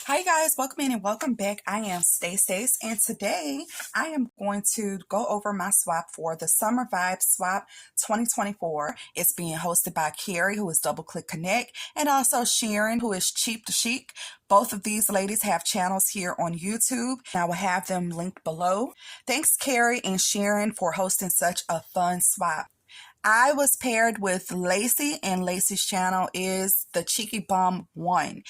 Hi guys, welcome in and welcome back. I am Stace, and today I am going to go over my swap for the Summer Vibe Swap 2024. It's being hosted by Carrie, who is Double Click Connect, and also Sharon, who is Cheap to Chic. Both of these ladies have channels here on YouTube, and I will have them linked below. Thanks Carrie and Sharon for hosting such a fun swap. I was paired with Lacey, and Lacey's channel is the Cheeky Bum 1.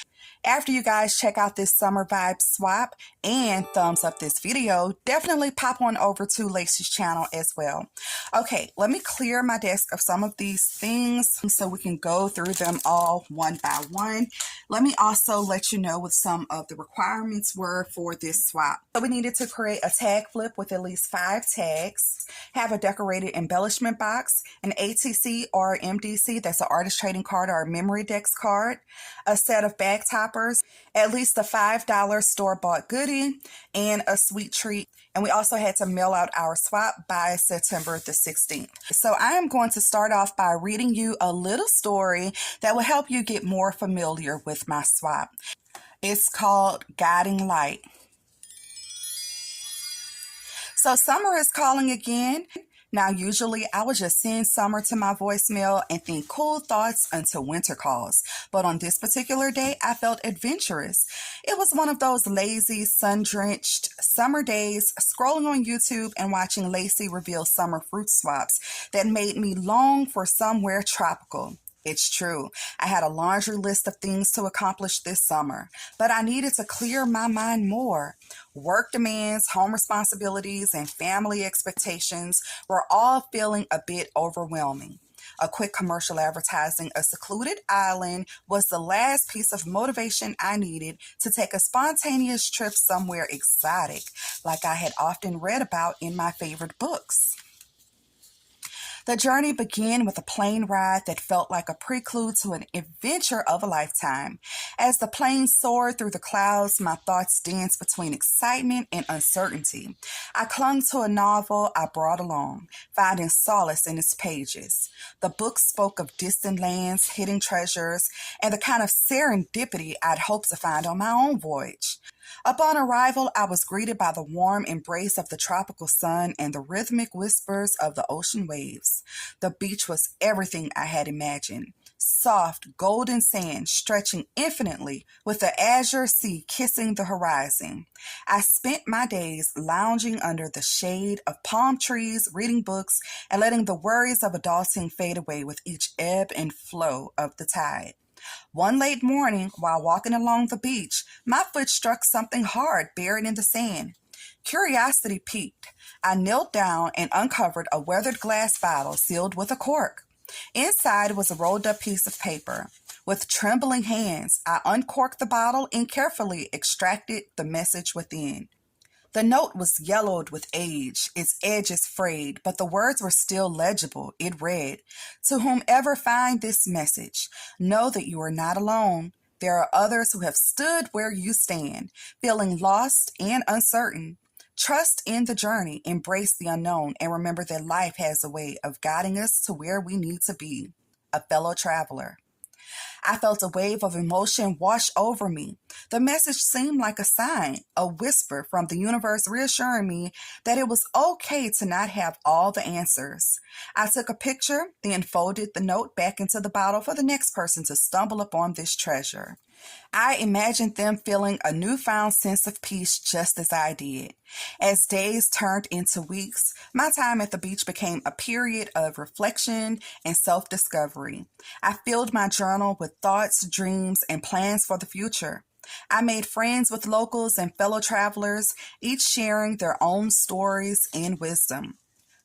After you guys check out this summer vibe swap and thumbs up this video, definitely pop on over to Lacey's channel as well. Okay, let me clear my desk of some of these things so we can go through them all one by one. Let me also let you know what some of the requirements were for this swap. So we needed to create a tag flip with at least 5 tags, have a decorated embellishment box, an ATC or MDC, that's an artist trading card or a memory decks card, a set of bag toppers, at least a $5 store-bought goodie, and a sweet treat. And we also had to mail out our swap by September the 16th. So I am going to start off by reading you a little story that will help you get more familiar with my swap. It's called Guiding Light. So summer is calling again. Now, usually I would just send summer to my voicemail and think cool thoughts until winter calls. But on this particular day, I felt adventurous. It was one of those lazy, sun-drenched summer days, scrolling on YouTube and watching Lacey reveal summer fruit swaps that made me long for somewhere tropical. It's true, I had a laundry list of things to accomplish this summer, but I needed to clear my mind more. Work demands, home responsibilities, and family expectations were all feeling a bit overwhelming. A quick commercial advertising a secluded island was the last piece of motivation I needed to take a spontaneous trip somewhere exotic, like I had often read about in my favorite books. The journey began with a plane ride that felt like a prelude to an adventure of a lifetime. As the plane soared through the clouds, my thoughts danced between excitement and uncertainty. I clung to a novel I brought along, finding solace in its pages. The book spoke of distant lands, hidden treasures, and the kind of serendipity I'd hoped to find on my own voyage. Upon arrival, I was greeted by the warm embrace of the tropical sun and the rhythmic whispers of the ocean waves. The beach was everything I had imagined. Soft, golden sand stretching infinitely with the azure sea kissing the horizon. I spent my days lounging under the shade of palm trees, reading books, and letting the worries of adulting fade away with each ebb and flow of the tide. One late morning, while walking along the beach, my foot struck something hard buried in the sand. Curiosity piqued. I knelt down and uncovered a weathered glass bottle sealed with a cork. Inside was a rolled-up piece of paper. With trembling hands, I uncorked the bottle and carefully extracted the message within. The note was yellowed with age, its edges frayed, but the words were still legible. It read, "To whomever find this message, know that you are not alone. There are others who have stood where you stand, feeling lost and uncertain. Trust in the journey, embrace the unknown, and remember that life has a way of guiding us to where we need to be. A fellow traveler." I felt a wave of emotion wash over me. The message seemed like a sign, a whisper from the universe reassuring me that it was okay to not have all the answers. I took a picture, then folded the note back into the bottle for the next person to stumble upon this treasure. I imagined them feeling a newfound sense of peace just as I did. As days turned into weeks, my time at the beach became a period of reflection and self-discovery. I filled my journal with thoughts, dreams, and plans for the future. I made friends with locals and fellow travelers, each sharing their own stories and wisdom.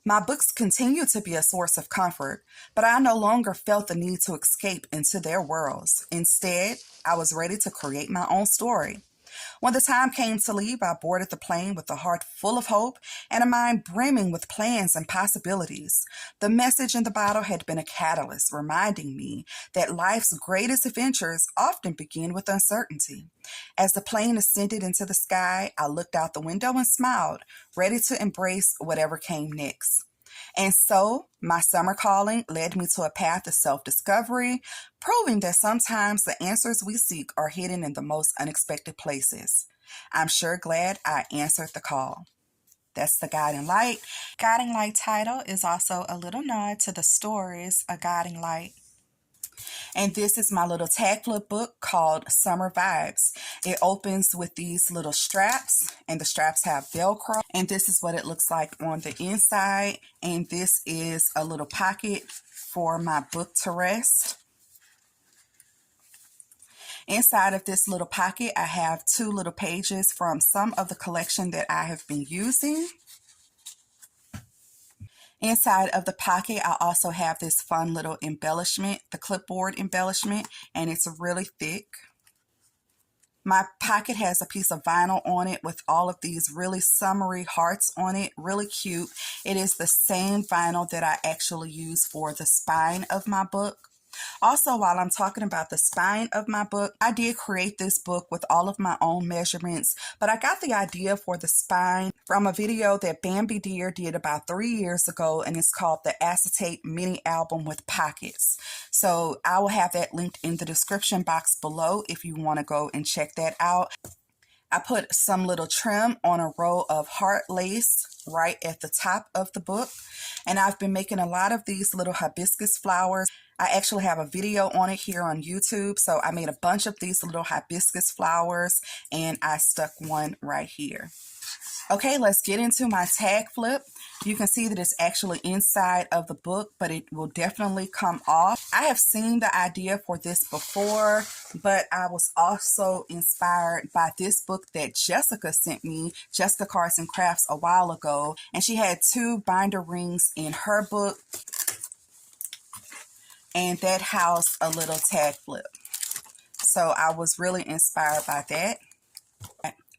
My books continued to be a source of comfort, but I no longer felt the need to escape into their worlds. Instead, I was ready to create my own story. When the time came to leave, I boarded the plane with a heart full of hope and a mind brimming with plans and possibilities. The message in the bottle had been a catalyst, reminding me that life's greatest adventures often begin with uncertainty. As the plane ascended into the sky, I looked out the window and smiled, ready to embrace whatever came next. And so my summer calling led me to a path of self-discovery, proving that sometimes the answers we seek are hidden in the most unexpected places. I'm sure glad I answered the call. That's the Guiding Light. Guiding Light title is also a little nod to the stories A Guiding Light. And this is my little tag flip book called Summer Vibes. It opens with these little straps, and the straps have Velcro. And this is what it looks like on the inside. And this is a little pocket for my book to rest. Inside of this little pocket, I have 2 little pages from some of the collection that I have been using. Inside of the pocket, I also have this fun little embellishment, the clipboard embellishment, and it's really thick. My pocket has a piece of vinyl on it with all of these really summery hearts on it, really cute. It is the same vinyl that I actually use for the spine of my book. Also, while I'm talking about the spine of my book, I did create this book with all of my own measurements, but I got the idea for the spine from a video that Bambi Deer did about 3 years ago, and it's called the Acetate Mini Album with Pockets. So I will have that linked in the description box below if you want to go and check that out. I put some little trim on a row of heart lace right at the top of the book. And I've been making a lot of these little hibiscus flowers. I actually have a video on it here on YouTube. So I made a bunch of these little hibiscus flowers and I stuck one right here. Okay, let's get into my tag flip. You can see that it's actually inside of the book, but it will definitely come off. I have seen the idea for this before, but I was also inspired by this book that Jessica sent me, Jessica Carson Crafts, a while ago. And she had 2 binder rings in her book, and that housed a little tag flip. So I was really inspired by that.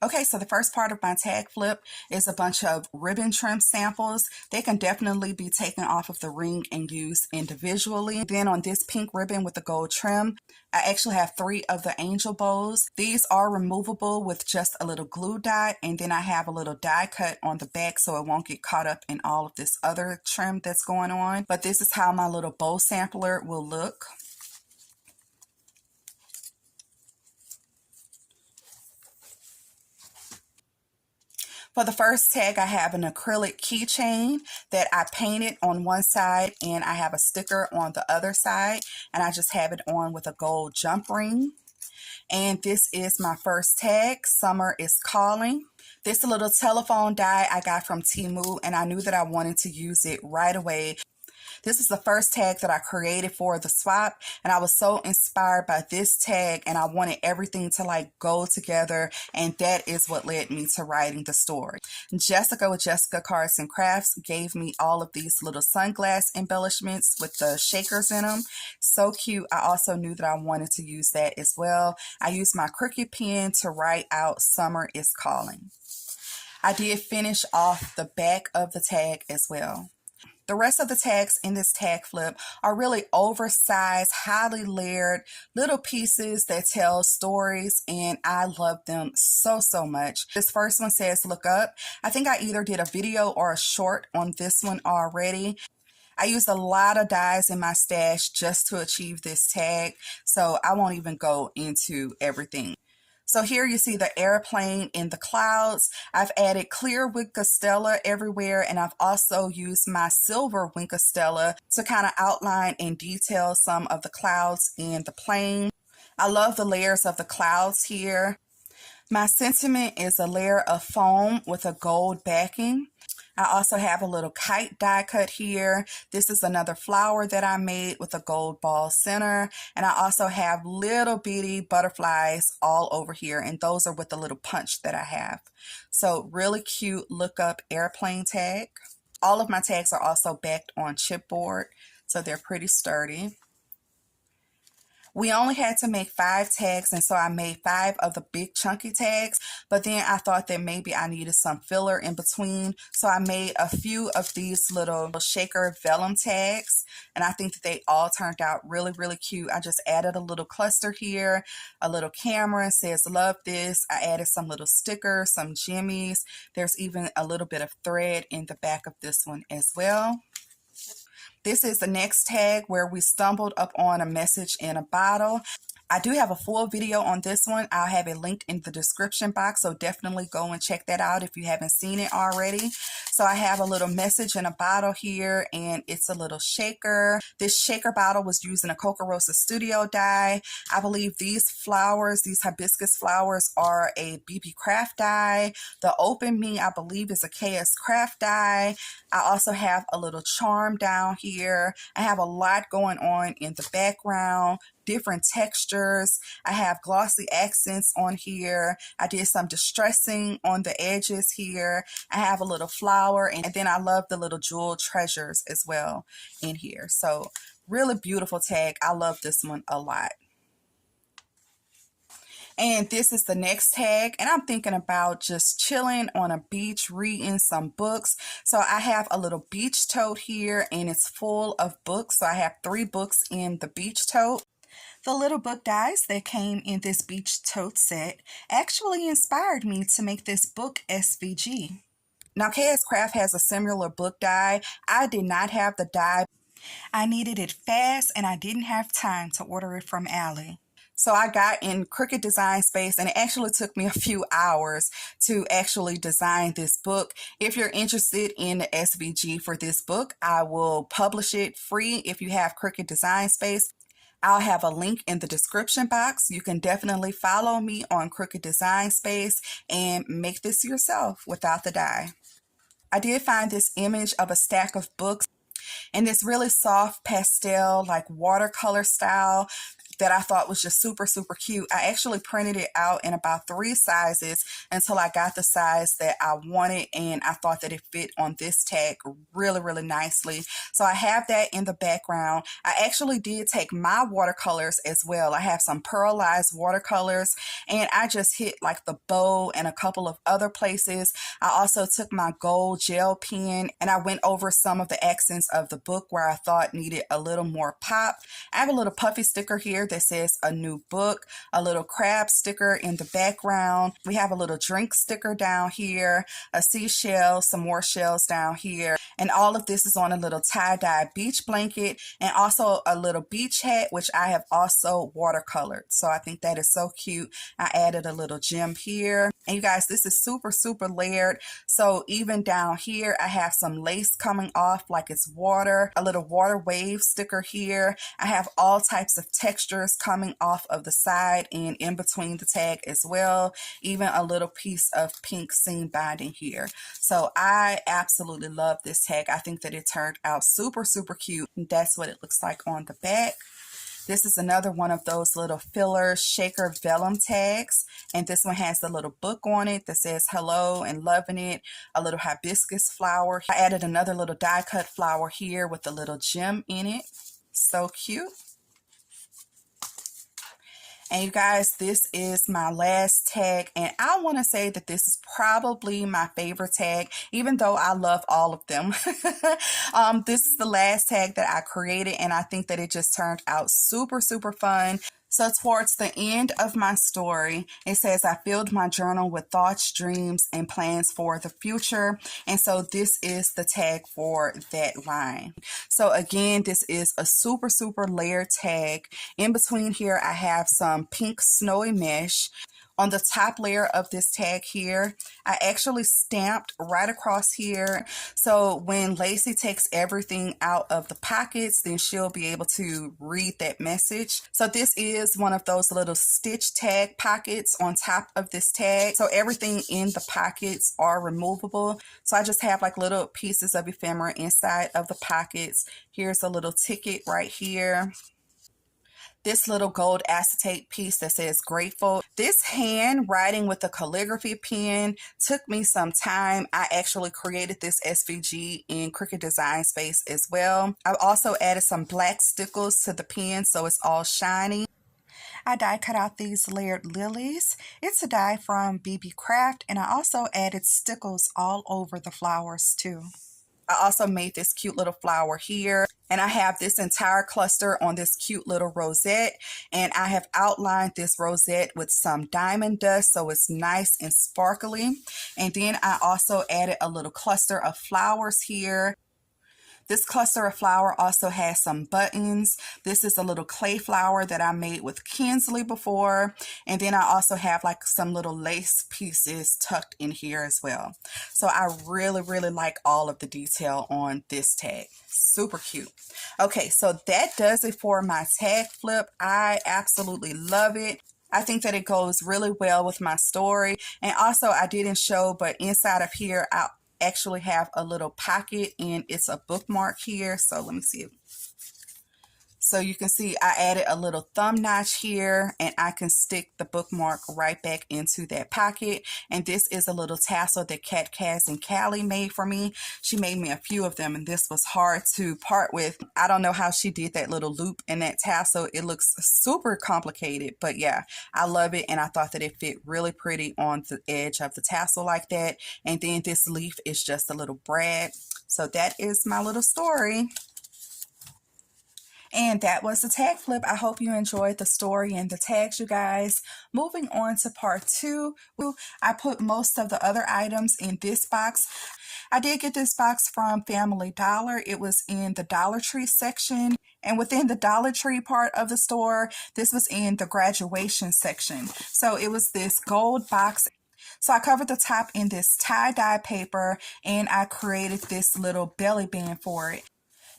Okay, so the first part of my tag flip is a bunch of ribbon trim samples. They can definitely be taken off of the ring and used individually. Then on this pink ribbon with the gold trim, I actually have 3 of the angel bows. These are removable with just a little glue dot, and then I have a little die cut on the back so it won't get caught up in all of this other trim that's going on. But this is how my little bow sampler will look. For the first tag, I have an acrylic keychain that I painted on one side, and I have a sticker on the other side, and I just have it on with a gold jump ring. And this is my first tag, Summer is Calling. This is a little telephone die I got from Temu, and I knew that I wanted to use it right away. This is the first tag that I created for the swap, and I was so inspired by this tag, and I wanted everything to like go together, and that is what led me to writing the story. Jessica with Jessica Carson Crafts gave me all of these little sunglass embellishments with the shakers in them. So cute. I also knew that I wanted to use that as well. I used my Cricut pen to write out Summer is Calling. I did finish off the back of the tag as well. The rest of the tags in this tag flip are really oversized, highly layered little pieces that tell stories, and I love them so much. This first one says Look Up. I think I either did a video or a short on this one already. I used a lot of dies in my stash just to achieve this tag, so I won't even go into everything. So here you see the airplane in the clouds. I've added clear Wink Stella everywhere, and I've also used my silver Wink Stella to kind of outline and detail some of the clouds in the plane. I love the layers of the clouds here. My sentiment is a layer of foam with a gold backing. I also have a little kite die cut here. This is another flower that I made with a gold ball center. And I also have little bitty butterflies all over here, and those are with the little punch that I have. So really cute Look Up airplane tag. All of my tags are also backed on chipboard, so they're pretty sturdy. We only had to make 5 tags, and so I made 5 of the big chunky tags, but then I thought that maybe I needed some filler in between, so I made a few of these little shaker vellum tags, and I think that they all turned out really cute. I just added a little cluster here, a little camera says love this. I added some little stickers, some jimmies. There's even a little bit of thread in the back of this one as well. This is the next tag where we stumbled upon a message in a bottle. I do have a full video on this one. I'll have it linked in the description box, so definitely go and check that out if you haven't seen it already. So I have a little message in a bottle here, and it's a little shaker. This shaker bottle was using a Coca Rosa Studio die. I believe these flowers, these hibiscus flowers, are a BB Craft die. The Open Me, I believe, is a KS Craft die. I also have a little charm down here. I have a lot going on in the background, different textures. I have glossy accents on here. I did some distressing on the edges here. I have a little flower, and then I love the little jewel treasures as well in here. So really beautiful tag. I love this one a lot. And this is the next tag, and I'm thinking about just chilling on a beach reading some books. So I have a little beach tote here, and it's full of books. So I have 3 books in the beach tote. The little book dies that came in this beach tote set actually inspired me to make this book SVG. Now, KS Craft has a similar book die. I did not have the die. I needed it fast, and I didn't have time to order it from Allie. So I got in Crooked Design Space, and it actually took me a few hours to actually design this book. If you're interested in the SVG for this book, I will publish it free if you have Crooked Design Space. I'll have a link in the description box. You can definitely follow me on Crooked Design Space and make this yourself without the die. I did find this image of a stack of books in this really soft pastel, like watercolor style, that I thought was just super, super cute. I actually printed it out in about 3 sizes until I got the size that I wanted, and I thought that it fit on this tag really, really nicely. So I have that in the background. I actually did take my watercolors as well. I have some pearlized watercolors, and I just hit like the bow and a couple of other places. I also took my gold gel pen, and I went over some of the accents of the book where I thought needed a little more pop. I have a little puffy sticker here that says a new book, a little crab sticker in the background. We have a little drink sticker down here, a seashell, some more shells down here, and all of this is on a little tie-dye beach blanket, and also a little beach hat, which I have also watercolored. So I think that is so cute. I added a little gem here, and you guys, this is super, super layered. So even down here, I have some lace coming off like it's water, a little water wave sticker here. I have all types of textures coming off of the side and in between the tag as well, even a little piece of pink seam binding here. So I absolutely love this tag. I think that it turned out super, super cute. And that's what it looks like on the back. This is another one of those little filler shaker vellum tags, and this one has the little book on it that says hello and loving it, a little hibiscus flower. I added another little die cut flower here with a little gem in it. So cute. And you guys, this is my last tag, and I want to say that this is probably my favorite tag, even though I love all of them. This is the last tag that I created, and I think that it just turned out super, super fun. So towards the end of my story, it says, I filled my journal with thoughts, dreams, and plans for the future. And so this is the tag for that line. So again, this is a super, super layered tag. In between here, I have some pink snowy mesh. On the top layer of this tag here, I actually stamped right across here. So when Lacey takes everything out of the pockets, then she'll be able to read that message. So this is one of those little stitch tag pockets on top of this tag. So everything in the pockets are removable. So I just have like little pieces of ephemera inside of the pockets. Here's a little ticket right here. This little gold acetate piece that says grateful. This hand writing with a calligraphy pen took me some time. I actually created this SVG in Crooked Design Space as well. I've also added some black stickles to the pen so it's all shiny. I die cut out these layered lilies. It's a die from BB Craft, and I also added stickles all over the flowers too. I also made this cute little flower here, and I have this entire cluster on this cute little rosette, and I have outlined this rosette with some diamond dust so it's nice and sparkly. And then I also added a little cluster of flowers here. This cluster of flower also has some buttons. This is a little clay flower that I made with Kinsley before. And then I also have like some little lace pieces tucked in here as well. So I really, really like all of the detail on this tag. Super cute. Okay, so that does it for my tag flip. I absolutely love it. I think that it goes really well with my story. And also I didn't show, but inside of here, I actually have a little pocket and it's a bookmark here. So let me see. So you can see I added a little thumb notch here and I can stick the bookmark right back into that pocket. And this is a little tassel that Kaz and Callie made for me. She made me a few of them and this was hard to part with. I don't know how she did that little loop and that tassel. It looks super complicated, but yeah, I love it. And I thought that it fit really pretty on the edge of the tassel like that. And then this leaf is just a little brad. So that is my little story. And that was the tag flip. I hope you enjoyed the story and the tags, you guys. Moving on to part 2, I put most of the other items in this box. I did get this box from Family Dollar. It was in the Dollar Tree section. And within the Dollar Tree part of the store, this was in the graduation section. So it was this gold box. So I covered the top in this tie-dye paper and I created this little belly band for it.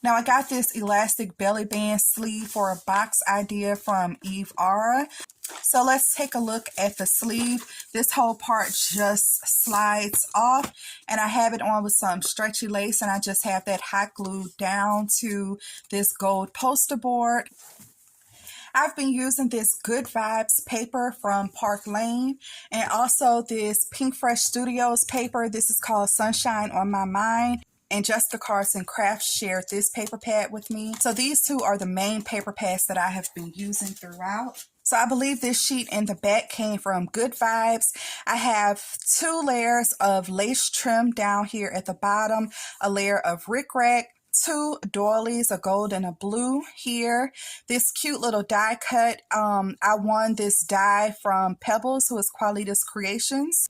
Now I got this elastic belly band sleeve for a box idea from Eve Aura. So let's take a look at the sleeve. This whole part just slides off and I have it on with some stretchy lace and I just have that hot glued down to this gold poster board. I've been using this Good Vibes paper from Park Lane and also this Pink Fresh Studios paper. This is called Sunshine on My Mind. And Jessica Carson Crafts shared this paper pad with me. So these two are the main paper pads that I have been using throughout. So I believe this sheet in the back came from Good Vibes. I have 2 layers of lace trim down here at the bottom, a layer of rickrack, 2 doilies, a gold and a blue here. This cute little die cut. I won this die from Pebbles, who is koalitascreations.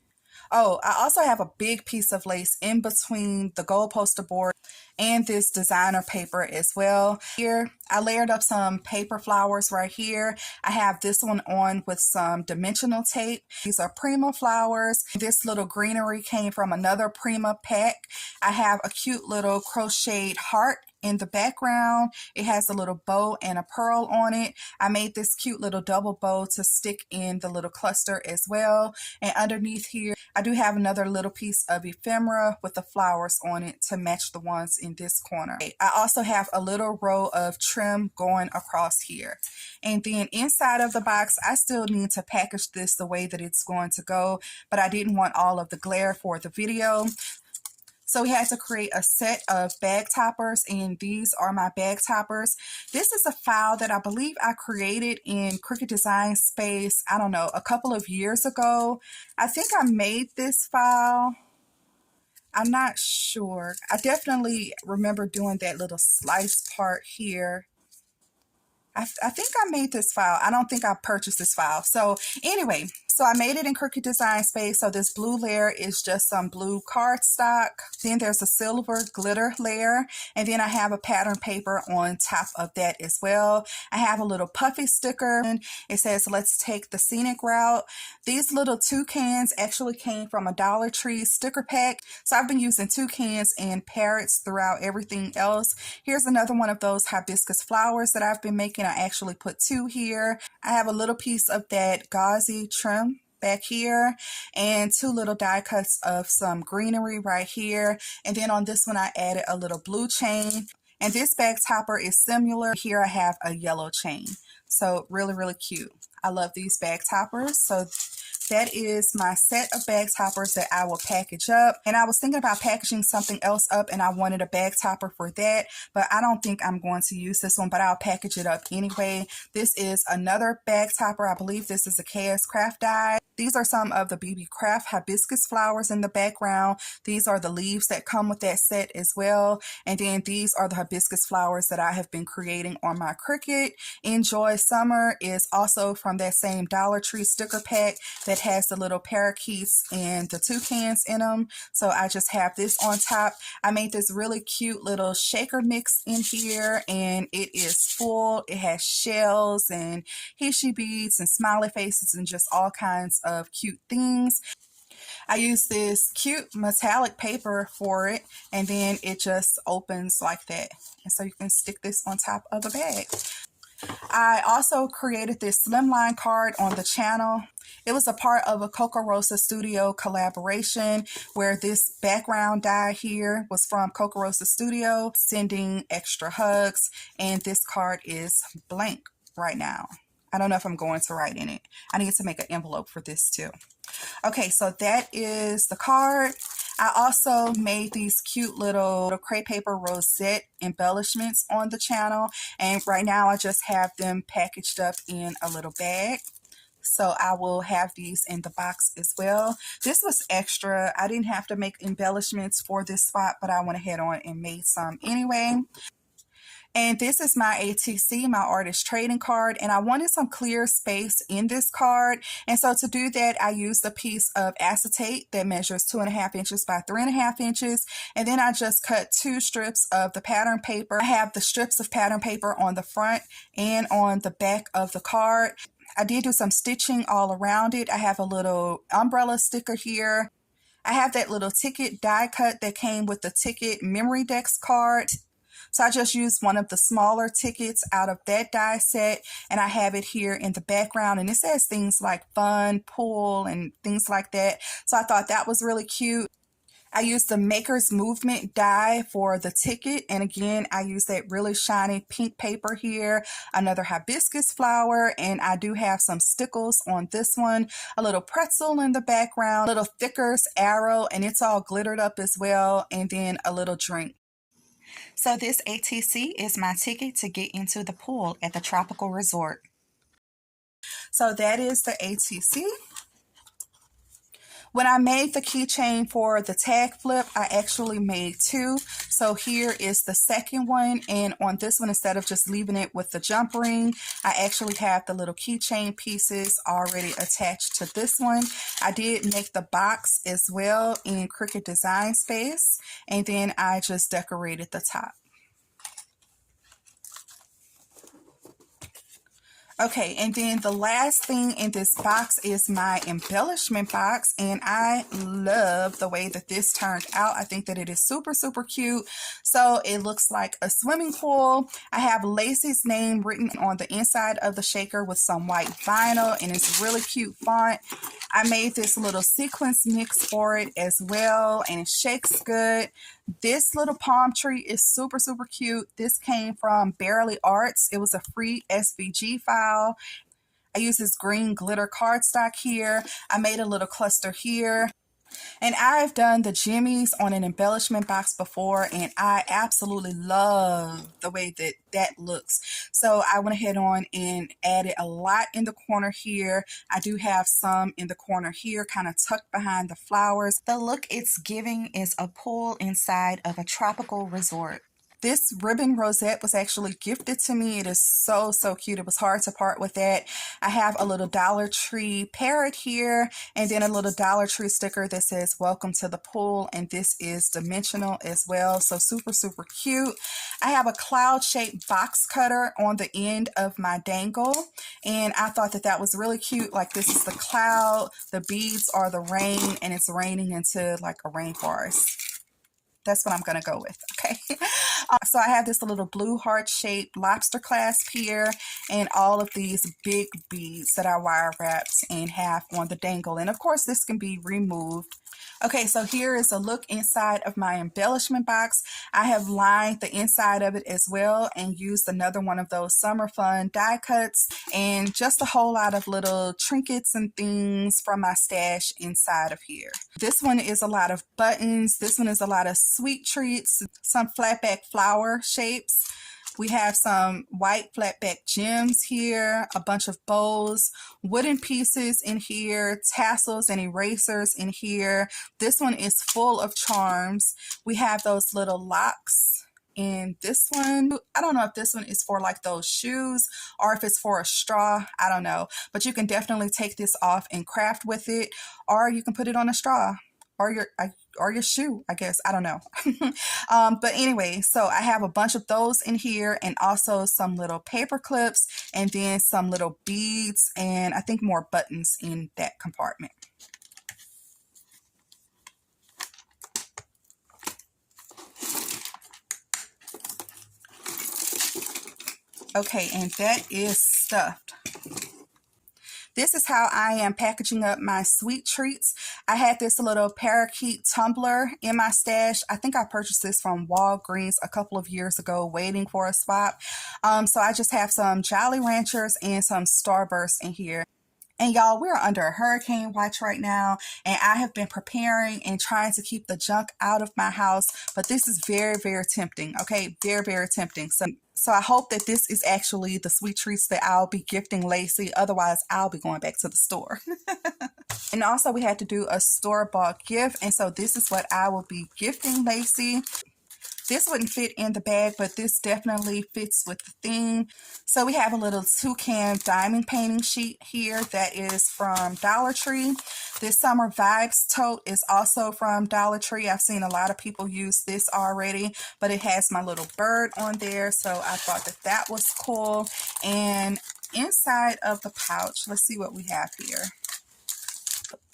Oh, I also have a big piece of lace in between the gold poster board and this designer paper as well. Here, I layered up some paper flowers right here. I have this one on with some dimensional tape. These are Prima flowers. This little greenery came from another Prima pack. I have a cute little crocheted heart in the background. It has a little bow and a pearl on it. I made this cute little double bow to stick in the little cluster as well. And underneath here, I do have another little piece of ephemera with the flowers on it to match the ones in this corner. I also have a little row of trim going across here. And then inside of the box, I still need to package this the way that it's going to go, but I didn't want all of the glare for the video. So we had to create a set of bag toppers, and these are my bag toppers. This is a file that I believe I created in Cricut Design Space, I don't know, a couple of years ago. I think I made this file. I'm not sure. I definitely remember doing that little slice part here. I think I made this file. I don't think I purchased this file. So anyway, so I made it in Cricut Design Space. So this blue layer is just some blue cardstock. Then there's a silver glitter layer. And then I have a pattern paper on top of that as well. I have a little puffy sticker. It says, let's take the scenic route. These little toucans actually came from a Dollar Tree sticker pack. So I've been using toucans and parrots throughout everything else. Here's another one of those hibiscus flowers that I've been making. I actually put 2 here. I have a little piece of that gauzy trim back here and 2 little die cuts of some greenery right here. And then on this one, I added a little blue chain. And this bag topper is similar. Here I have a yellow chain. So really, really cute. I love these bag toppers. So that is my set of bag toppers that I will package up. And I was thinking about packaging something else up and I wanted a bag topper for that, but I don't think I'm going to use this one, but I'll package it up anyway. This is another bag topper. I believe this is a Chaos Craft die. These are some of the BB Craft hibiscus flowers in the background. These are the leaves that come with that set as well. And then these are the hibiscus flowers that I have been creating on my Cricut. Enjoy Summer is also from that same Dollar Tree sticker pack that has the little parakeets and the toucans in them. So I just have this on top. I made this really cute little shaker mix in here, and it is full. It has shells and hishi beads and smiley faces and just all kinds of cute things. I use this cute metallic paper for it, and then it just opens like that. And so you can stick this on top of a bag. I also created this slimline card on the channel. It was a part of a Coco Rosa Studio collaboration where this background die here was from Coco Rosa Studio, sending extra hugs, and this card is blank right now. I don't know if I'm going to write in it. I need to make an envelope for this too. Okay, so that is the card. I also made these cute little crepe paper rosette embellishments on the channel, and right now I just have them packaged up in a little bag. So I will have these in the box as well. This was extra. I didn't have to make embellishments for this spot, but I went ahead on and made some anyway. And this is my ATC, my artist trading card, and I wanted some clear space in this card. And so to do that, I used a piece of acetate that measures 2.5 inches by 3.5 inches. And then I just cut 2 strips of the pattern paper. I have the strips of pattern paper on the front and on the back of the card. I did do some stitching all around it. I have a little umbrella sticker here. I have that little ticket die cut that came with the ticket memory decks card. So I just used one of the smaller tickets out of that die set, and I have it here in the background, and it says things like fun, pool, and things like that. So I thought that was really cute. I used the Maker's Movement die for the ticket, and again, I used that really shiny pink paper here, another hibiscus flower, and I do have some stickles on this one, a little pretzel in the background, a little thickers arrow, and it's all glittered up as well, and then a little drink. So this ATC is my ticket to get into the pool at the tropical resort. So that is the ATC. When I made the keychain for the tag flip, I actually made 2. So here is the second one, and on this one, instead of just leaving it with the jump ring, I actually have the little keychain pieces already attached to this one. I did make the box as well in Cricut Design Space, and then I just decorated the top. Okay, and then the last thing in this box is my embellishment box, and I love the way that this turned out. I think that it is super, super cute. So it looks like a swimming pool. I have Lacey's name written on the inside of the shaker with some white vinyl, and it's really cute font. I made this little sequence mix for it as well, and it shakes good. This little palm tree is super, super cute. This came from Barely Arts. It was a free SVG file. I use this green glitter cardstock here. I made a little cluster here. And I've done the jimmies on an embellishment box before, and I absolutely love the way that that looks. So I went ahead on and added a lot in the corner here. I do have some in the corner here, kind of tucked behind the flowers. The look it's giving is a pool inside of a tropical resort. This ribbon rosette was actually gifted to me. It is so, so cute. It was hard to part with that. I have a little Dollar Tree parrot here, and then a little Dollar Tree sticker that says welcome to the pool, and this is dimensional as well, so super, super cute. I have a cloud-shaped box cutter on the end of my dangle, and I thought that that was really cute. Like, this is the cloud, the beads are the rain, and it's raining into like a rainforest. That's what I'm going to go with, okay? So I have this little blue heart-shaped lobster clasp here, and all of these big beads that I wire wrapped and have on the dangle. And of course, this can be removed. Okay, so here is a look inside of my embellishment box. I have lined the inside of it as well and used another one of those summer fun die cuts and just a whole lot of little trinkets and things from my stash inside of here. This one is a lot of buttons. This one is a lot of sweet treats, some flat back flower shapes. We have some white flatback gems here, a bunch of bows, wooden pieces in here, tassels and erasers in here. This one is full of charms. We have those little locks in this one. I don't know if this one is for like those shoes or if it's for a straw. I don't know, but you can definitely take this off and craft with it, or you can put it on a straw or your shoe, I guess. I don't know. But anyway, so I have a bunch of those in here, and also some little paper clips, and then some little beads, and I think more buttons in that compartment. Okay, and that is stuffed. This is how I am packaging up my sweet treats. I had this little parakeet tumbler in my stash. I think I purchased this from Walgreens a couple of years ago, waiting for a swap. So I just have some Jolly Ranchers and some Starburst in here. And y'all, we're under a hurricane watch right now, and I have been preparing and trying to keep the junk out of my house, but this is very, very tempting, okay? Very, very tempting. So I hope that this is actually the sweet treats that I'll be gifting Lacey. Otherwise, I'll be going back to the store. And also, we had to do a store-bought gift, and so this is what I will be gifting Lacey. This wouldn't fit in the bag, but this definitely fits with the theme. So we have a little toucan diamond painting sheet here that is from Dollar Tree. This Summer Vibes tote is also from Dollar Tree. I've seen a lot of people use this already, but it has my little bird on there, so I thought that that was cool. And inside of the pouch, let's see what we have here.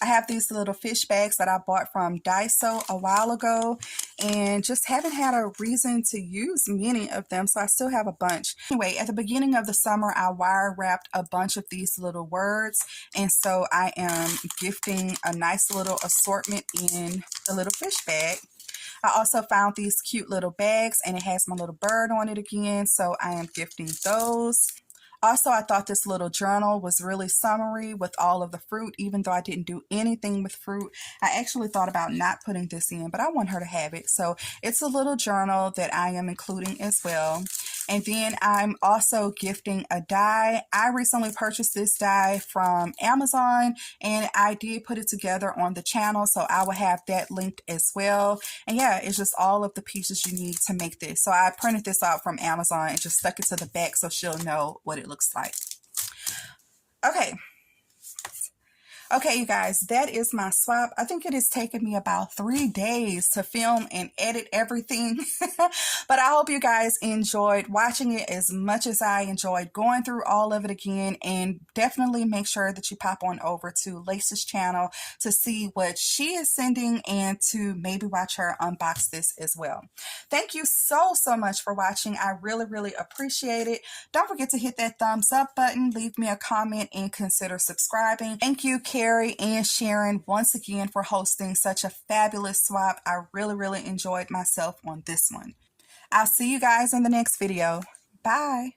I have these little fish bags that I bought from Daiso a while ago, and just haven't had a reason to use many of them, so I still have a bunch. Anyway, at the beginning of the summer, I wire wrapped a bunch of these little words, and so I am gifting a nice little assortment in the little fish bag. I also found these cute little bags, and it has my little bird on it again, so I am gifting those. Also, I thought this little journal was really summery with all of the fruit, even though I didn't do anything with fruit. I actually thought about not putting this in, but I want her to have it. So it's a little journal that I am including as well. And then I'm also gifting a die. I recently purchased this die from Amazon, and I did put it together on the channel, so I will have that linked as well. And yeah, it's just all of the pieces you need to make this. So I printed this out from Amazon and just stuck it to the back so she'll know what it looks like. Okay, you guys, that is my swap. I think it has taken me about 3 days to film and edit everything, but I hope you guys enjoyed watching it as much as I enjoyed going through all of it again. And definitely make sure that you pop on over to Lacey's channel to see what she is sending and to maybe watch her unbox this as well. Thank you so much for watching. I really, really appreciate it. Don't forget to hit that thumbs up button, leave me a comment, and consider subscribing. Thank you, Carrie and Sharon, once again for hosting such a fabulous swap. I really, really enjoyed myself on this one. I'll see you guys in the next video. Bye.